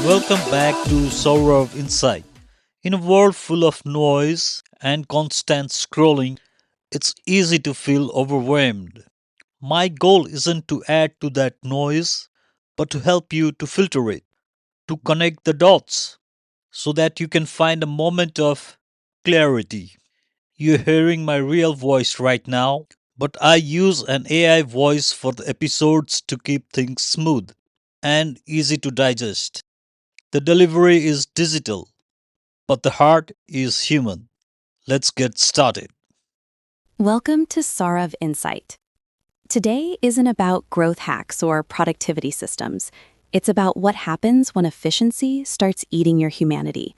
Welcome back to Sour of Insight. In a world full of noise and constant scrolling, it's easy to feel overwhelmed. My goal isn't to add to that noise, but to help you to filter it, to connect the dots, so that you can find a moment of clarity. You're hearing my real voice right now, but I use an AI voice for the episodes to keep things smooth and easy to digest. The delivery is digital, but the heart is human. Let's get started. Welcome to Sarav Insight. Today isn't about growth hacks or productivity systems. It's about what happens when efficiency starts eating your humanity.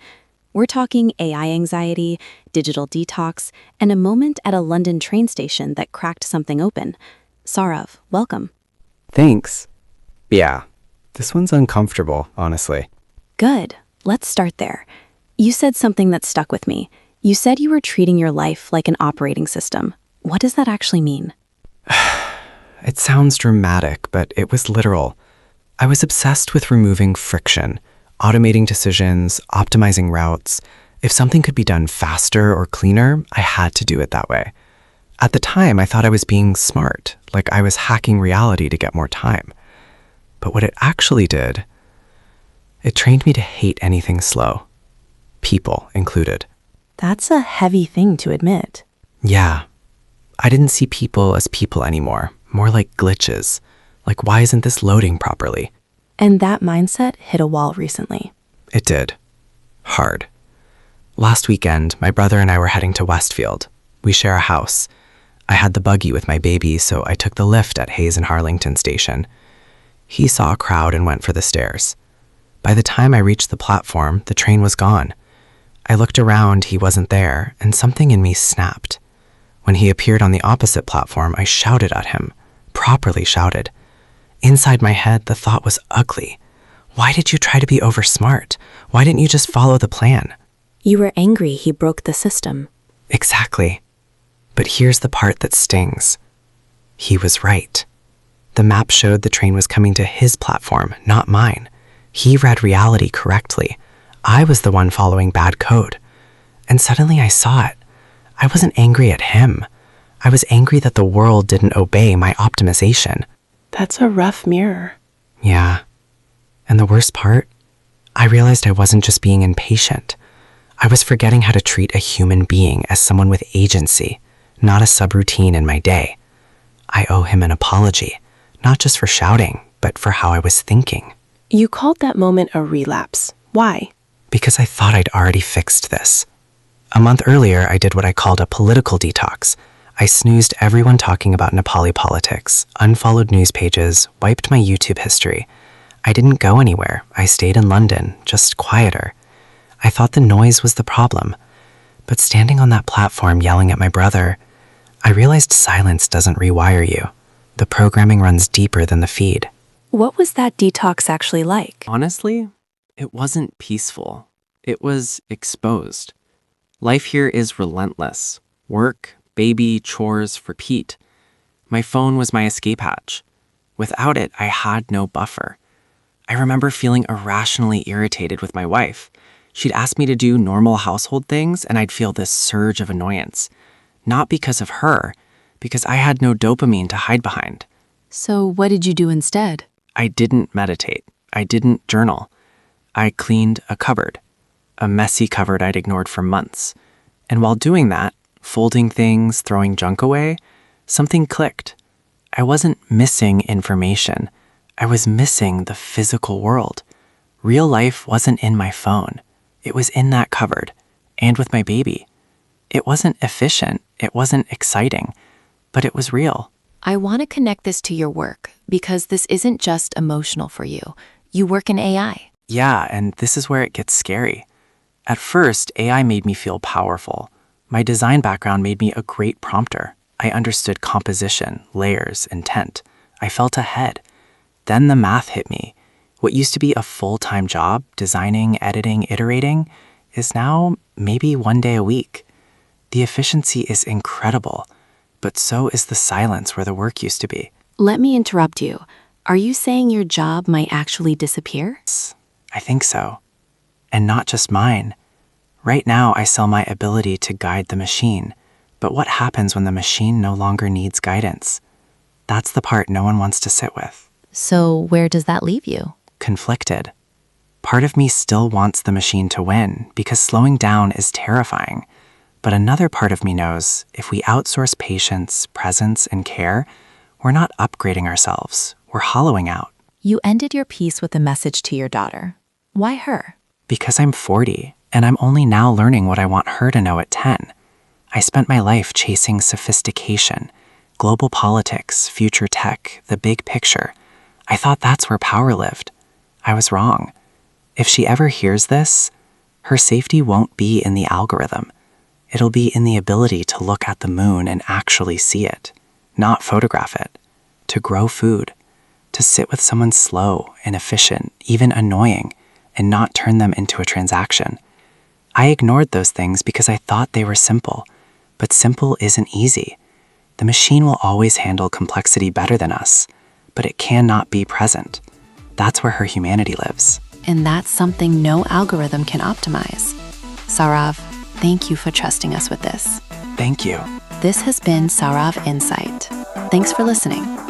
We're talking AI anxiety, digital detox, and a moment at a London train station that cracked something open. Sarav, welcome. Thanks. Yeah, this one's uncomfortable, honestly. Good. Let's start there. You said something that stuck with me. You said you were treating your life like an operating system. What does that actually mean? It sounds dramatic, but it was literal. I was obsessed with removing friction, automating decisions, optimizing routes. If something could be done faster or cleaner, I had to do it that way. At the time, I thought I was being smart, like I was hacking reality to get more time. But what it actually did, it trained me to hate anything slow, people included. That's a heavy thing to admit. Yeah, I didn't see people as people anymore, more like glitches. Like, why isn't this loading properly? And that mindset hit a wall recently. It did. Hard. Last weekend, my brother and I were heading to Westfield. We share a house. I had the buggy with my baby, so I took the lift at Hayes and Harlington station. He saw a crowd and went for the stairs. By the time I reached the platform, the train was gone. I looked around, he wasn't there, and something in me snapped. When he appeared on the opposite platform, I shouted at him. Properly shouted. Inside my head, the thought was ugly. Why did you try to be oversmart? Why didn't you just follow the plan? You were angry he broke the system. Exactly. But here's the part that stings. He was right. The map showed the train was coming to his platform, not mine. He read reality correctly. I was the one following bad code. And suddenly I saw it. I wasn't angry at him. I was angry that the world didn't obey my optimization. That's a rough mirror. Yeah. And the worst part? I realized I wasn't just being impatient. I was forgetting how to treat a human being as someone with agency, not a subroutine in my day. I owe him an apology, not just for shouting, but for how I was thinking. You called that moment a relapse. Why? Because I thought I'd already fixed this. A month earlier, I did what I called a political detox. I snoozed everyone talking about Nepali politics, unfollowed news pages, wiped my YouTube history. I didn't go anywhere. I stayed in London, just quieter. I thought the noise was the problem. But standing on that platform yelling at my brother, I realized silence doesn't rewire you. The programming runs deeper than the feed. What was that detox actually like? Honestly, it wasn't peaceful. It was exposed. Life here is relentless. Work, baby, chores, repeat. My phone was my escape hatch. Without it, I had no buffer. I remember feeling irrationally irritated with my wife. She'd ask me to do normal household things, and I'd feel this surge of annoyance. Not because of her, because I had no dopamine to hide behind. So what did you do instead? I didn't meditate. I didn't journal. I cleaned a cupboard. A messy cupboard I'd ignored for months. And while doing that, folding things, throwing junk away, something clicked. I wasn't missing information. I was missing the physical world. Real life wasn't in my phone. It was in that cupboard, and with my baby. It wasn't efficient. It wasn't exciting, but it was real. I want to connect this to your work because this isn't just emotional for you. You work in AI. Yeah, and this is where it gets scary. At first, AI made me feel powerful. My design background made me a great prompter. I understood composition, layers, intent. I felt ahead. Then the math hit me. What used to be a full-time job, designing, editing, iterating, is now maybe one day a week. The efficiency is incredible, but so is the silence where the work used to be. Let me interrupt you. Are you saying your job might actually disappear? I think so. And not just mine. Right now, I sell my ability to guide the machine. But what happens when the machine no longer needs guidance? That's the part no one wants to sit with. So where does that leave you? Conflicted. Part of me still wants the machine to win because slowing down is terrifying. But another part of me knows if we outsource patience, presence, and care, we're not upgrading ourselves. We're hollowing out. You ended your piece with a message to your daughter. Why her? Because I'm 40, and I'm only now learning what I want her to know at 10. I spent my life chasing sophistication, global politics, future tech, the big picture. I thought that's where power lived. I was wrong. If she ever hears this, her safety won't be in the algorithm. It'll be in the ability to look at the moon and actually see it, not photograph it, to grow food, to sit with someone slow and efficient, even annoying, and not turn them into a transaction. I ignored those things because I thought they were simple, but simple isn't easy. The machine will always handle complexity better than us, but it cannot be present. That's where her humanity lives. And that's something no algorithm can optimize. Saurav, thank you for trusting us with this. Thank you. This has been Saurav Insight. Thanks for listening.